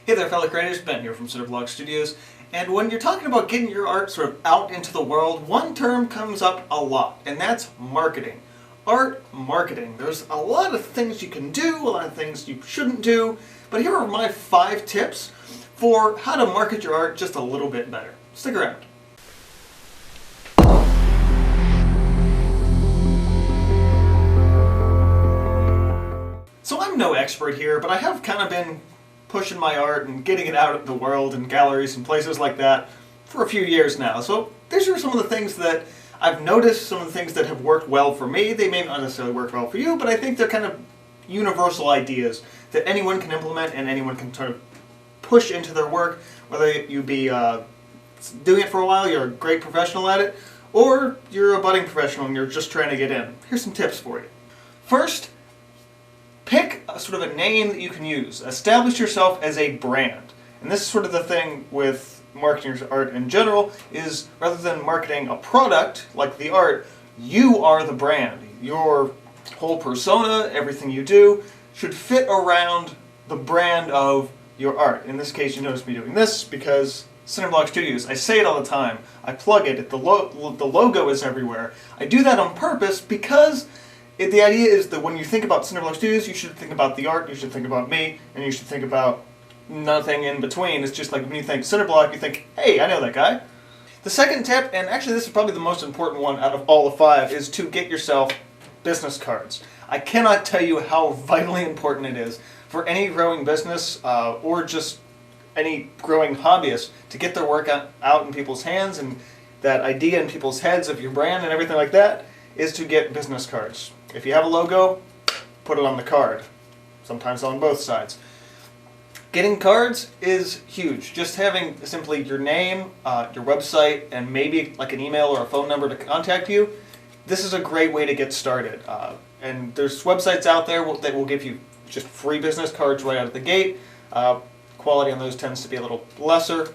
Hey there fellow creators, Ben here from Snipit Studios, and when you're talking about getting your art sort of out into the world, one term comes up a lot, and that's marketing. Art marketing. There's a lot of things you can do, a lot of things you shouldn't do, but here are my 5 tips for how to market your art just a little bit better. Stick around. So I'm no expert here, but I have kind of been pushing my art and getting it out in the world and galleries and places like that for a few years now. So these are some of the things that I've noticed, some of the things that have worked well for me. They may not necessarily work well for you, but I think they're kind of universal ideas that anyone can implement and anyone can sort of push into their work, whether you be doing it for a while, you're a great professional at it, or you're a budding professional and you're just trying to get in. Here's some tips for you. First, pick sort of a name that you can use. Establish yourself as a brand. And this is sort of the thing with marketing your art in general, is rather than marketing a product like the art, you are the brand. Your whole persona, everything you do, should fit around the brand of your art. In this case, you notice me doing this because Snipit Studios, I say it all the time, I plug it, the logo is everywhere. I do that on purpose because the idea is that when you think about Snipit Studios, you should think about the art, you should think about me, and you should think about nothing in between. It's just like when you think Snipit, you think, hey, I know that guy. The second tip, and actually this is probably the most important one out of all the 5, is to get yourself business cards. I cannot tell you how vitally important it is for any growing business or just any growing hobbyist to get their work out in people's hands, and that idea in people's heads of your brand and everything like that is to get business cards. If you have a logo, put it on the card. Sometimes on both sides. Getting cards is huge. Just having simply your name, your website, and maybe like an email or a phone number to contact you, this is a great way to get started. And there's websites out there that will give you just free business cards right out of the gate. Quality on those tends to be a little lesser,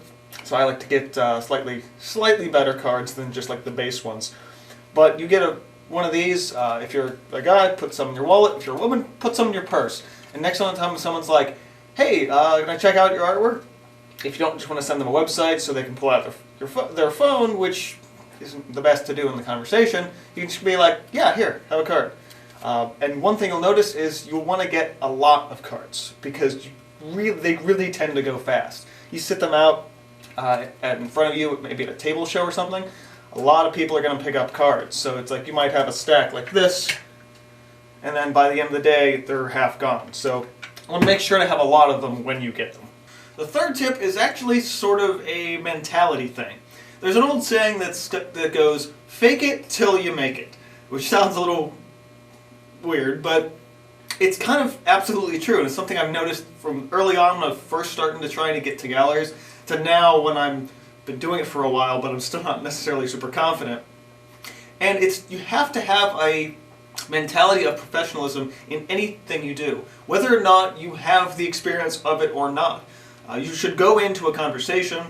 so I like to get slightly better cards than just like the base ones. But you get one of these, if you're a guy, put some in your wallet. If you're a woman, put some in your purse. And next time someone's like, hey, can I check out your artwork? If you don't just want to send them a website so they can pull out their phone, which isn't the best to do in the conversation, you can just be like, yeah, here, have a card. And one thing you'll notice is you'll want to get a lot of cards because they really tend to go fast. You sit them out in front of you, maybe at a table show or something, a lot of people are going to pick up cards. So it's like you might have a stack like this, and then by the end of the day, they're half gone. So I want to make sure to have a lot of them when you get them. The third tip is actually sort of a mentality thing. There's an old saying that goes, fake it till you make it, which sounds a little weird, but it's kind of absolutely true. And it's something I've noticed from early on when I was first starting to try to get to galleries to now when I'm been doing it for a while, but I'm still not necessarily super confident. And you have to have a mentality of professionalism in anything you do, whether or not you have the experience of it or not. You should go into a conversation,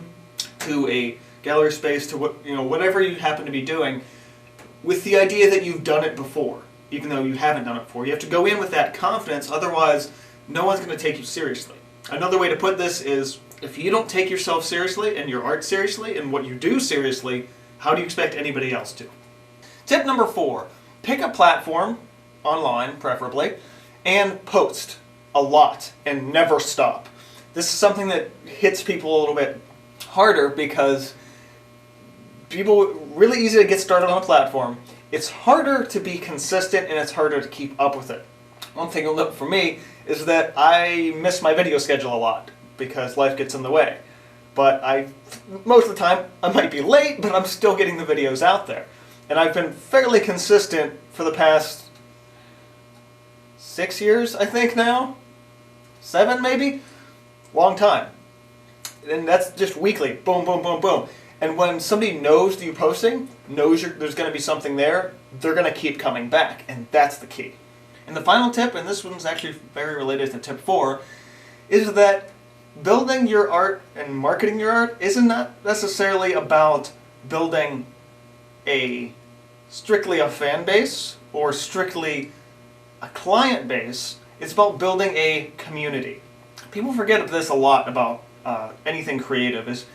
to a gallery space, to whatever you happen to be doing, with the idea that you've done it before, even though you haven't done it before. You have to go in with that confidence, otherwise no one's going to take you seriously. Another way to put this is, if you don't take yourself seriously and your art seriously and what you do seriously, how do you expect anybody else to? Tip number 4, pick a platform, online preferably, and post a lot and never stop. This is something that hits people a little bit harder because people really easy to get started on a platform. It's harder to be consistent and it's harder to keep up with it. One thing you'll note for me is that I miss my video schedule a lot because life gets in the way. But most of the time, I might be late, but I'm still getting the videos out there. And I've been fairly consistent for the past 6 years, I think now? 7 maybe? Long time. And that's just weekly. Boom, boom, boom, boom. And when somebody knows that you're posting, knows there's going to be something there, they're going to keep coming back. And that's the key. And the final tip, and this one's actually very related to tip 4, is that building your art and marketing your art isn't necessarily about building strictly a fan base or strictly a client base. It's about building a community. people forget this a lot about anything creative, is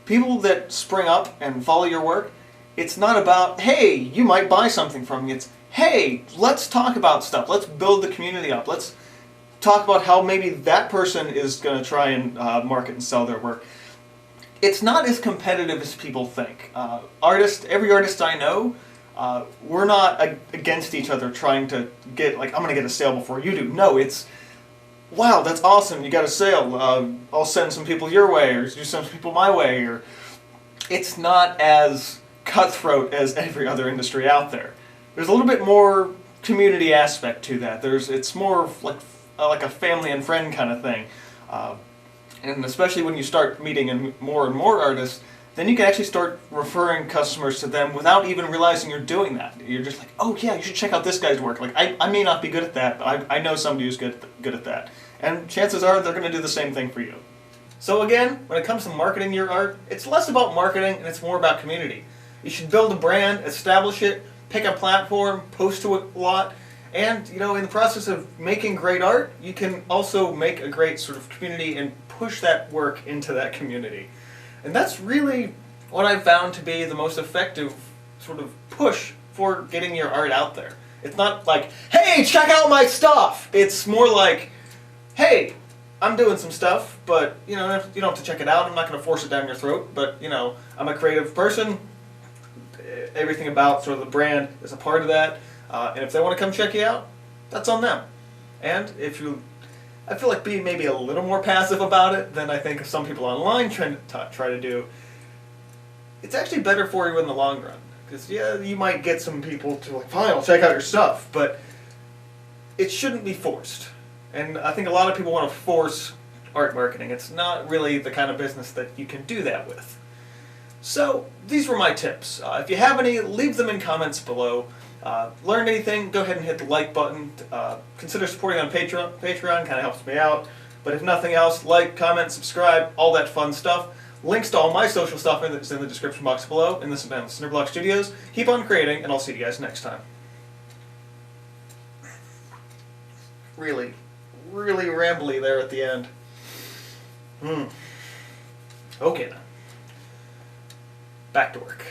people that spring up and follow your work, it's not about, hey, you might buy something from me. It's, hey, let's talk about stuff. Let's build the community up. Let's talk about how maybe that person is going to try and market and sell their work. It's not as competitive as people think. Every artist I know, we're not against each other trying to get, like, I'm going to get a sale before you do. No, it's, wow, that's awesome, you got a sale, I'll send some people your way, or you send some people my way, or it's not as cutthroat as every other industry out there. There's a little bit more community aspect to that. It's more like a family and friend kind of thing. And especially when you start meeting more and more artists, then you can actually start referring customers to them without even realizing you're doing that. You're just like, oh yeah, you should check out this guy's work. Like, I may not be good at that, but I know somebody who's good at that. And chances are they're going to do the same thing for you. So again, when it comes to marketing your art, it's less about marketing and it's more about community. You should build a brand, establish it, pick a platform, post to it a lot, and in the process of making great art, you can also make a great sort of community and push that work into that community. And that's really what I've found to be the most effective sort of push for getting your art out there. It's not like, hey, check out my stuff! It's more like, hey, I'm doing some stuff, but you don't have to check it out. I'm not going to force it down your throat, but I'm a creative person. Everything about sort of the brand is a part of that. And if they want to come check you out, that's on them. And I feel like being maybe a little more passive about it than I think some people online try to do. It's actually better for you in the long run. Because, yeah, you might get some people to like, fine, I'll check out your stuff, but it shouldn't be forced. And I think a lot of people want to force art marketing. It's not really the kind of business that you can do that with. So, these were my tips. If you have any, leave them in comments below. Learned anything, go ahead and hit the like button. Consider supporting on Patreon. Patreon kind of helps me out. But if nothing else, like, comment, subscribe, all that fun stuff. Links to all my social stuff is in the description box below. And this has been Snipit Studios. Keep on creating, and I'll see you guys next time. Really rambly there at the end. Okay then. Back to work.